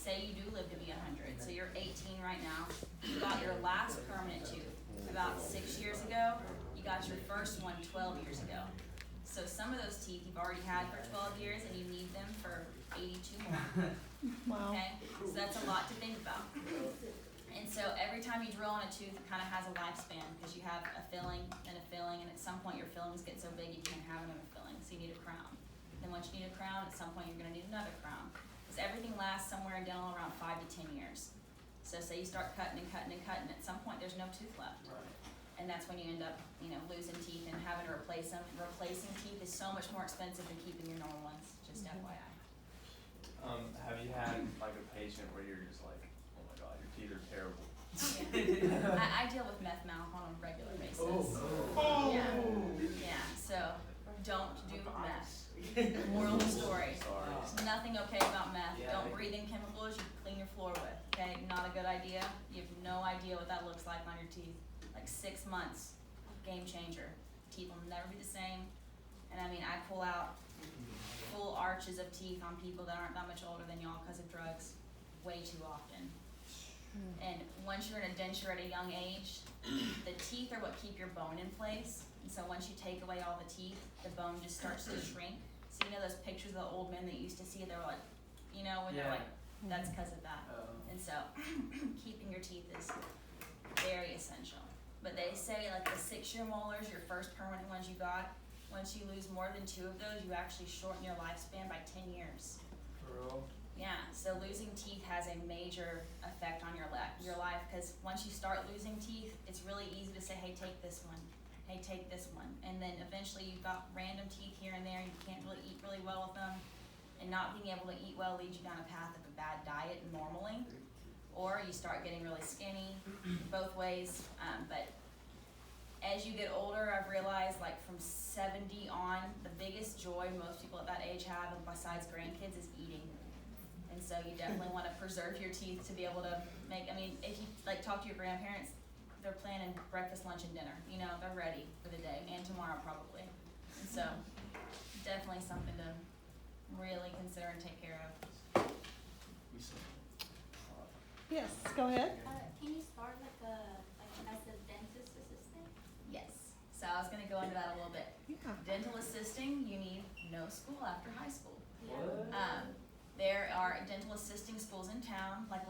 say you do live to be 100, so you're 18 right now, you got your last permanent tooth about 6 years ago, you got your first one 12 years ago. So some of those teeth you've already had for 12 years and you need them for 82 more. Wow. Okay, so that's a lot to think about. And so every time you drill on a tooth, it kind of has a lifespan because you have a filling, and at some point your fillings get so big you can't have another filling, so you need a crown. Then once you need a crown, at some point you're going to need another crown. Because everything lasts somewhere in dental around 5 to 10 years. So say you start cutting and cutting and cutting, at some point there's no tooth left. And that's when you end up, losing teeth and having to replace them. Replacing teeth is so much more expensive than keeping your normal ones, just FYI. Have you had like a patient where you're just like, oh my god, your teeth are terrible? Yeah. I deal with meth mouth on a regular basis. Oh. Yeah, so don't do meth. Moral of the story. There's nothing okay about meth. Don't breathe in chemicals you clean your floor with. Okay, not a good idea. You have no idea what that looks like on your teeth. Like 6 months, game changer. Teeth will never be the same. And I mean, I pull out full arches of teeth on people that aren't that much older than y'all because of drugs way too often. And once you're in a denture at a young age, the teeth are what keep your bone in place. And so once you take away all the teeth, the bone just starts to shrink. So those pictures of the old men that you used to see, they were like, when they're like, that's because of that. And so keeping your teeth is very essential. But they say like the 6-year molars, your first permanent ones you got, once you lose more than 2 of those, you actually shorten your lifespan by 10 years. For real? Yeah, so losing teeth has a major effect on your life because once you start losing teeth, it's really easy to say, hey, take this one. Hey, take this one. And then eventually you've got random teeth here and there, and you can't really eat really well with them. And not being able to eat well leads you down a path of a bad diet normally. Or you start getting really skinny, both ways. But as you get older, I've realized like from 70 on, the biggest joy most people at that age have, besides grandkids, is eating. And so you definitely want to preserve your teeth to be able to if you like talk to your grandparents, they're planning breakfast, lunch, and dinner. They're ready for the day, and tomorrow probably. And so definitely something to really consider and take care of. Yes, go ahead. Can you start as a dentist assistant? Yes. So I was going to go into that a little bit. Yeah. Dental assisting, you need no school after high school. What? There are dental assisting schools in town, like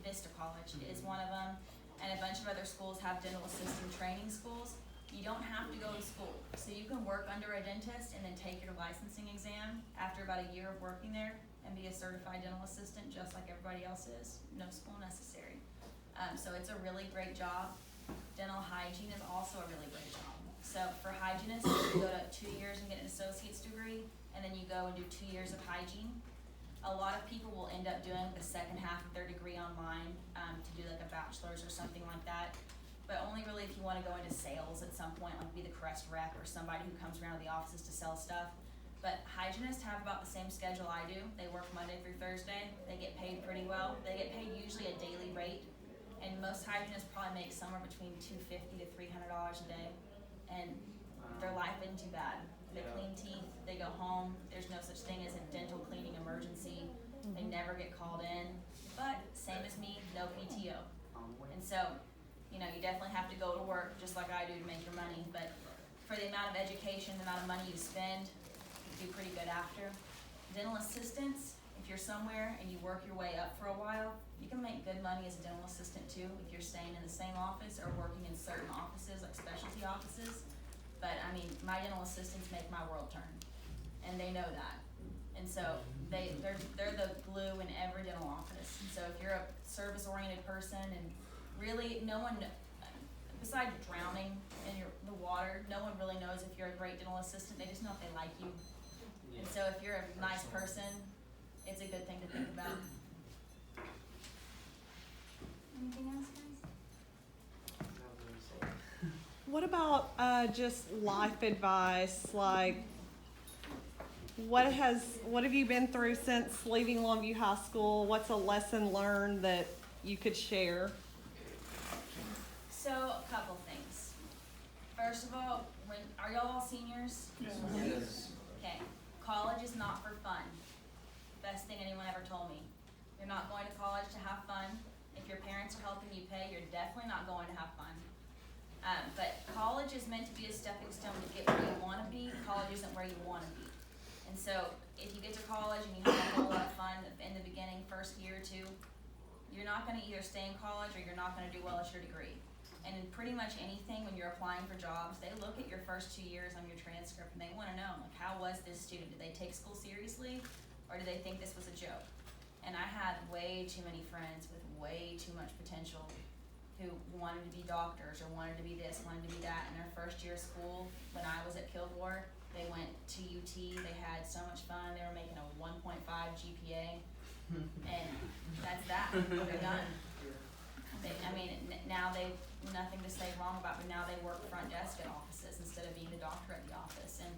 Vista College is one of them, and a bunch of other schools have dental assisting training schools. You don't have to go to school. So you can work under a dentist and then take your licensing exam after about a year of working there and be a certified dental assistant just like everybody else is. No school necessary. So it's a really great job. Dental hygiene is also a really great job. So for hygienists, you go to 2 years and get an associate's degree, and then you go and do 2 years of hygiene. A lot of people will end up doing the second half of their degree online to do like a bachelor's or something like that. But only really if you want to go into sales at some point, like be the Crest rep or somebody who comes around to the offices to sell stuff. But hygienists have about the same schedule I do. They work Monday through Thursday. They get paid pretty well. They get paid usually a daily rate. And most hygienists probably make somewhere between $250 to $300 a day. And their life isn't too bad. They clean teeth, they go home. There's no such thing as a dental cleaning emergency. They never get called in. But same as me, no PTO. And so, you definitely have to go to work just like I do to make your money. But for the amount of education, the amount of money you spend, you do pretty good after. Dental assistants, if you're somewhere and you work your way up for a while, you can make good money as a dental assistant too if you're staying in the same office or working in certain offices like specialty offices. But my dental assistants make my world turn, and they know that. And so they're the glue in every dental office. And so if you're a service-oriented person, and really no one, besides drowning in the water, no one really knows if you're a great dental assistant. They just know if they like you. And so if you're a nice person, it's a good thing to think about. Anything else, guys? What about just life advice? Like, what have you been through since leaving Longview High School? What's a lesson learned that you could share? So, a couple things. First of all, are y'all all seniors? Yes. Okay. College is not for fun. Best thing anyone ever told me. You're not going to college to have fun. If your parents are helping you pay, you're definitely not going to have fun. But college is meant to be a stepping stone to get where you want to be. College isn't where you want to be. And so if you get to college and you have a whole lot of fun in the beginning, first year or two, you're not going to either stay in college or you're not going to do well at your degree. And in pretty much anything, when you're applying for jobs, they look at your first 2 years on your transcript and they want to know, like, how was this student? Did they take school seriously, or did they think this was a joke? And I had way too many friends with way too much potential who wanted to be doctors or wanted to be this, wanted to be that. In their first year of school, when I was at Kilgore, they went to UT. They had so much fun. They were making a 1.5 GPA, and that's that. They're done. Now they, nothing to say wrong about, but now they work front desk at offices instead of being the doctor at the office. And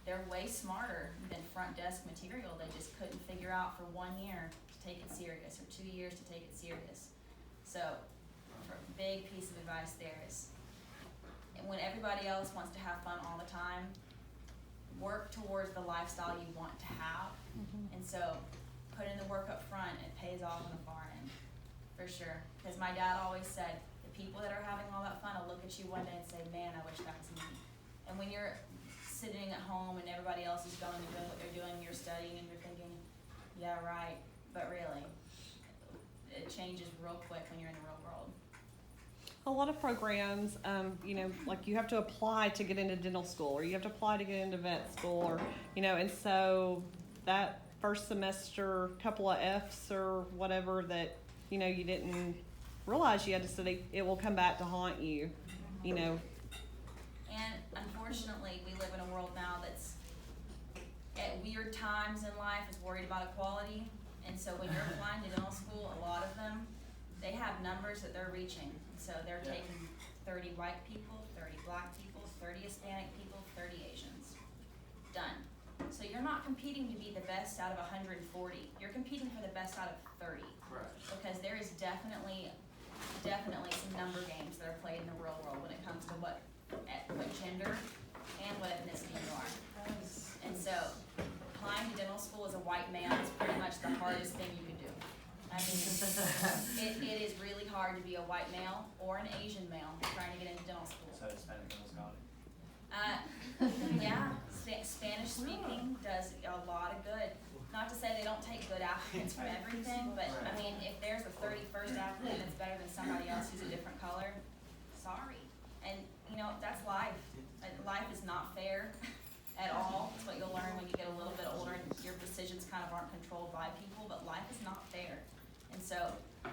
they're way smarter than front desk material. They just couldn't figure out for 1 year to take it serious, or 2 years to take it serious. So, a big piece of advice there is, when everybody else wants to have fun all the time, work towards the lifestyle you want to have. And so, put in the work up front, it pays off on the far end, for sure. Because my dad always said, the people that are having all that fun will look at you one day and say, man, I wish that was me. And when you're sitting at home and everybody else is going and doing what they're doing, you're studying and you're thinking, yeah, right, but really, it changes real quick when you're in the real world. A lot of programs, like you have to apply to get into dental school, or you have to apply to get into vet school, or, and so that first semester, couple of Fs or whatever that, you didn't realize you had to study, it will come back to haunt you, And unfortunately, we live in a world now that's at weird times in life is worried about equality. And so when you're applying to dental school, a lot of them, they have numbers that they're reaching. So they're taking 30 white people, 30 black people, 30 Hispanic people, 30 Asians. Done. So you're not competing to be the best out of 140. You're competing for the best out of 30. Right. Because there is definitely some number games that are played in the real world when it comes to what gender and what ethnicity you are. And so applying to dental school as a white man is pretty much the hardest thing you can do. It is really hard to be a white male or an Asian male trying to get into dental school. So Hispanic and Scottish. Yeah, Spanish speaking does a lot of good. Not to say they don't take good applicants from everything, but if there's a 31st applicant that's better than somebody else who's a different color, sorry. And that's life. Life is not fair at all. It's what you'll learn when you get a little bit older and your decisions kind of aren't controlled by people, but life is not fair. And so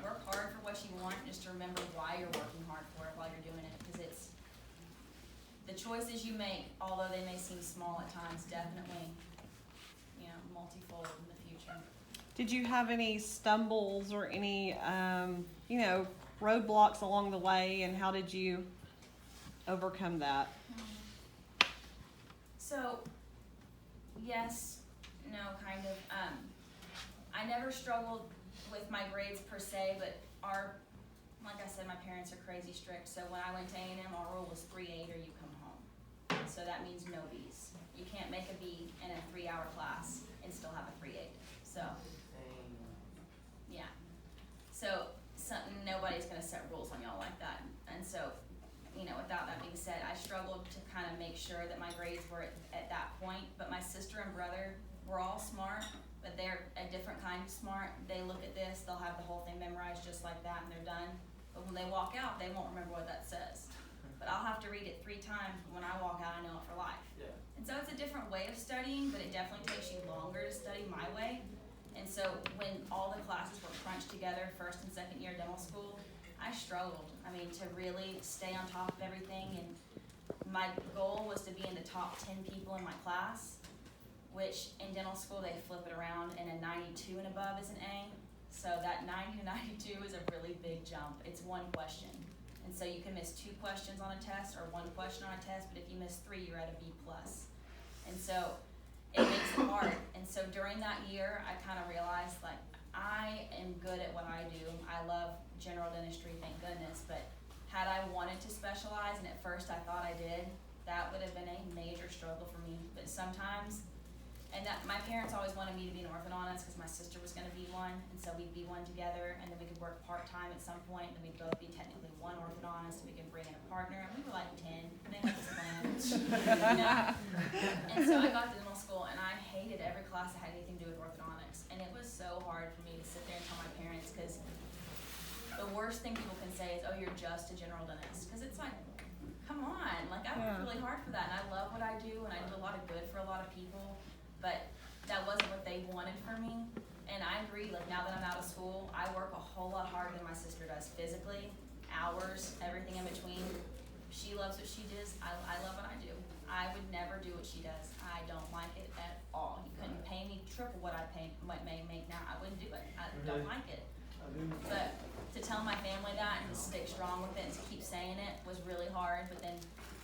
work hard for what you want, just to remember why you're working hard for it while you're doing it, because it's the choices you make, although they may seem small at times, definitely, multifold in the future. did you have any stumbles or any, roadblocks along the way, and how did you overcome that? So, yes, no, kind of. I never struggled with my grades per se, but like I said, my parents are crazy strict. So when I went to A&M, our rule was 3.8 or you come home. So that means no Bs. You can't make a B in a 3-hour class and still have a 3.8. So, yeah. So nobody's gonna set rules on y'all like that. And so, without that being said, I struggled to kind of make sure that my grades were at that point. But my sister and brother were all smart, but they're a different kind of smart. They look at this, they'll have the whole thing memorized just like that, and they're done. But when they walk out, they won't remember what that says. But I'll have to read it 3 times. When I walk out, I know it for life. Yeah. And so it's a different way of studying, but it definitely takes you longer to study my way. And so when all the classes were crunched together, first and second year dental school, I struggled. To really stay on top of everything. And my goal was to be in the top 10 people in my class, which in dental school they flip it around, and a 92 and above is an A. So that 90 to 92 is a really big jump. It's 1 question. And so you can miss 2 questions on a test or 1 question on a test, but if you miss 3, you're at a B+. And so it makes it hard. And so during that year, I kind of realized, I am good at what I do. I love general dentistry, thank goodness, but had I wanted to specialize, and at first I thought I did, that would have been a major struggle for me. But sometimes And that, my parents always wanted me to be an orthodontist because my sister was gonna be one, and so we'd be one together, and then we could work part-time at some point, and we'd both be technically one orthodontist, and we could bring in a partner, and we were like 10, and they had this plan, you know? And so I got to dental school, and I hated every class that had anything to do with orthodontics, and it was so hard for me to sit there and tell my parents, because the worst thing people can say is, oh, you're just a general dentist, because it's like, come on, like I worked really hard for that, and I love what I do, and I do a lot of good for a lot of people, but that wasn't what they wanted for me. And I agree, like now that I'm out of school, I work a whole lot harder than my sister does physically, hours, everything in between. She loves what she does, I love what I do. I would never do what she does. I don't like it at all. You couldn't pay me triple what I may make now, I wouldn't do it, I don't like it. But to tell my family that and to stick strong with it and to keep saying it was really hard, but then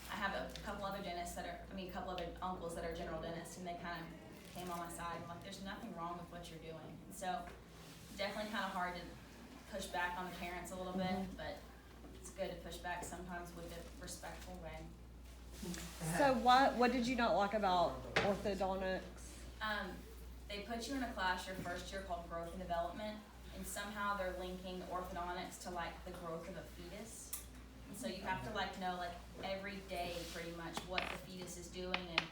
I have a couple other dentists a couple other uncles that are general dentists, and they kind of came on my side and like, there's nothing wrong with what you're doing. And so definitely kind of hard to push back on the parents a little bit, but it's good to push back sometimes with a respectful way. So what did you not like about orthodontics? They put you in a class your first year called growth and development, and somehow they're linking orthodontics to like the growth of a fetus. And so you have to like know like every day pretty much what the fetus is doing, and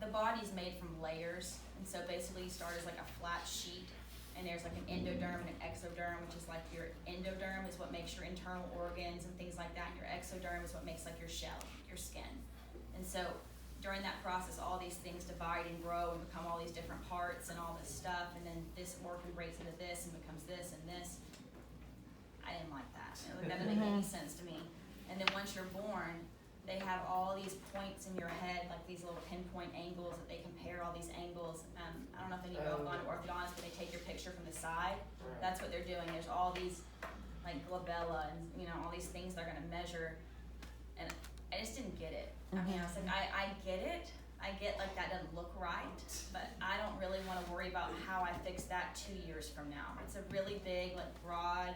the body's made from layers, and so basically you start as like a flat sheet, and there's like an endoderm and an exoderm, which is like your endoderm is what makes your internal organs and things like that, and your exoderm is what makes like your shell, your skin. And so during that process, all these things divide and grow and become all these different parts and all this stuff, and then this organ breaks into this and becomes this and this. I didn't like that. That didn't make any sense to me. And then once you're born, they have all these points in your head, like these little pinpoint angles that they compare all these angles. I don't know if any of you have gone to orthodontist, but they take your picture from the side. That's what they're doing. There's all these like glabella and all these things they're gonna measure, and I just didn't get it. I mean, I was like, I get it. I get like that doesn't look right, but I don't really want to worry about how I fix that 2 years from now. It's a really big, like broad.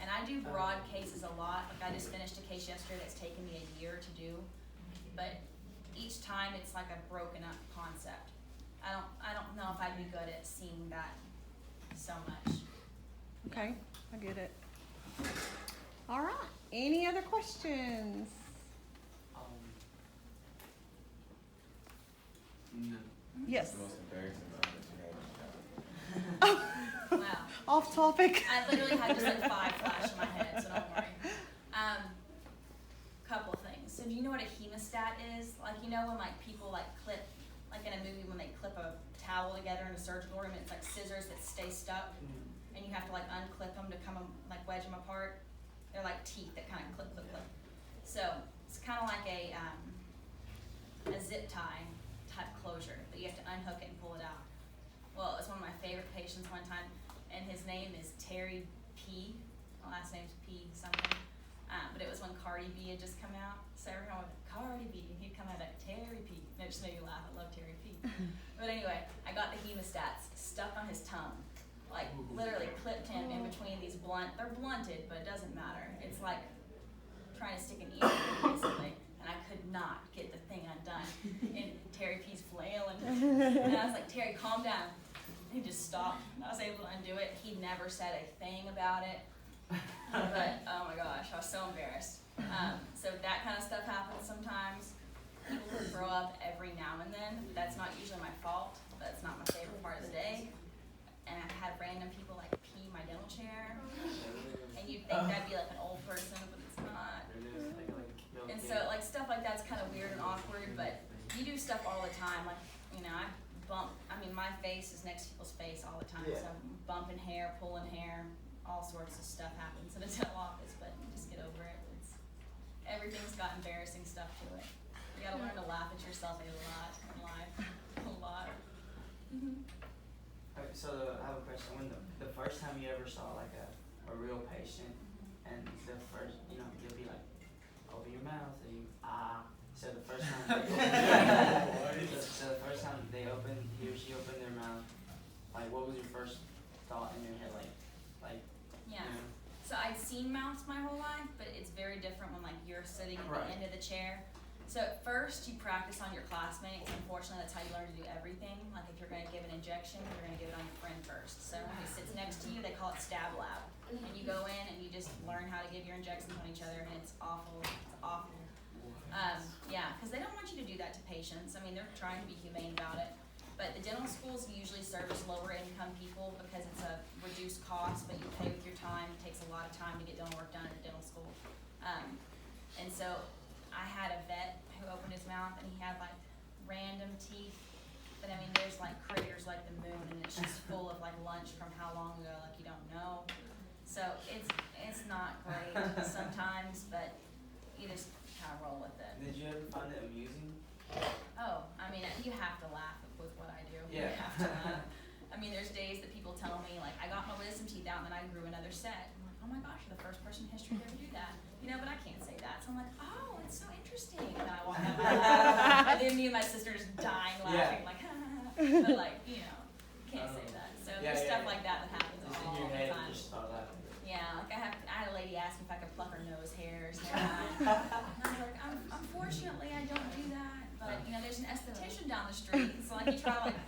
And I do broad cases a lot. Like I just finished a case yesterday that's taken me a year to do. But each time it's like a broken up concept. I don't know if I'd be good at seeing that so much. Okay, I get it. All right. Any other questions? No. Yes. The most embarrassing moment you had. Wow. Off topic. I literally had just like 5 flash in my head, so don't worry. Couple things. So do you know what a hemostat is? Like when like people like clip, like in a movie when they clip a towel together in a surgical room, and it's like scissors that stay stuck, and you have to like unclip them to come like wedge them apart. They're like teeth that kind of clip. So it's kind of like a zip tie type closure, but you have to unhook it and pull it out. Well, it's one of my favorite patients one time, and his name is Terry P. My last name's P something. But it was when Cardi B had just come out, so everyone would Cardi B, and he'd come out like Terry P. And it just made me laugh. I love Terry P. But anyway, I got the hemostats stuck on his tongue, like literally clipped him in between these they're blunted, but it doesn't matter. It's like trying to stick an ear in basically, and I could not get the thing undone. And Terry P's flailing, and I was like, Terry, calm down. He just stopped. I was able to undo it. He never said a thing about it. But oh my gosh, I was so embarrassed. So that kind of stuff happens sometimes. People will throw up every now and then. That's not usually my fault. That's not my favorite part of the day. And I've had random people like pee my dental chair, and you'd think that'd be like an old person, but it's not. And so like stuff like that's kind of weird and awkward. But you do stuff all the time. Like my face is next to people's face all the time. So I'm bumping hair, pulling hair. All sorts of stuff happens in a dental office, but you just get over it. Everything's got embarrassing stuff to it. You gotta learn to laugh at yourself a lot in life. A lot. Okay, so I have a question. When the first time you ever saw like a real patient, and the first, you'll be like, open your mouth, and so the first time he or she opened their mouth, like what was your first thought in your head, Yeah. So I'd seen mouths my whole life, but it's very different when like you're sitting at the end of the chair. So at first, you practice on your classmates. Unfortunately, that's how you learn to do everything. Like if you're gonna give an injection, you're gonna give it on your friend first. So who sits next to you, they call it stab lab. And you go in and you just learn how to give your injections on each other, and it's awful. It's awful. Yeah, because they don't want you to do that to patients. I mean, they're trying to be humane about it. But the dental schools usually service lower income people because it's a reduced cost, but you pay with your time. It takes a lot of time to get dental work done at the dental school. And so I had a vet who opened his mouth and he had like random teeth. But I mean, there's like critters like the moon, and it's just full of like lunch from how long ago, like you don't know. So it's not great sometimes, but you just kind of roll with it. Did you ever find it amusing? Oh, I mean, you have to laugh with what I do. Yeah. You have to laugh. I mean, there's days that people tell me, like, I got my wisdom teeth out and then I grew another set. I'm like, oh my gosh, you're the first person in history to ever do that. You know, but I can't say that. So I'm like, oh, it's so interesting. And then I walk out and then me and my sister just dying laughing, like, but like, you know, can't say that. So there's stuff like that happens Just in all your the head, time. you just start laughing. Yeah, like I had a lady ask me if I could pluck her nose hairs. And I was like, unfortunately, I don't do that. But you know, there's an esthetician down the street, so like you try to like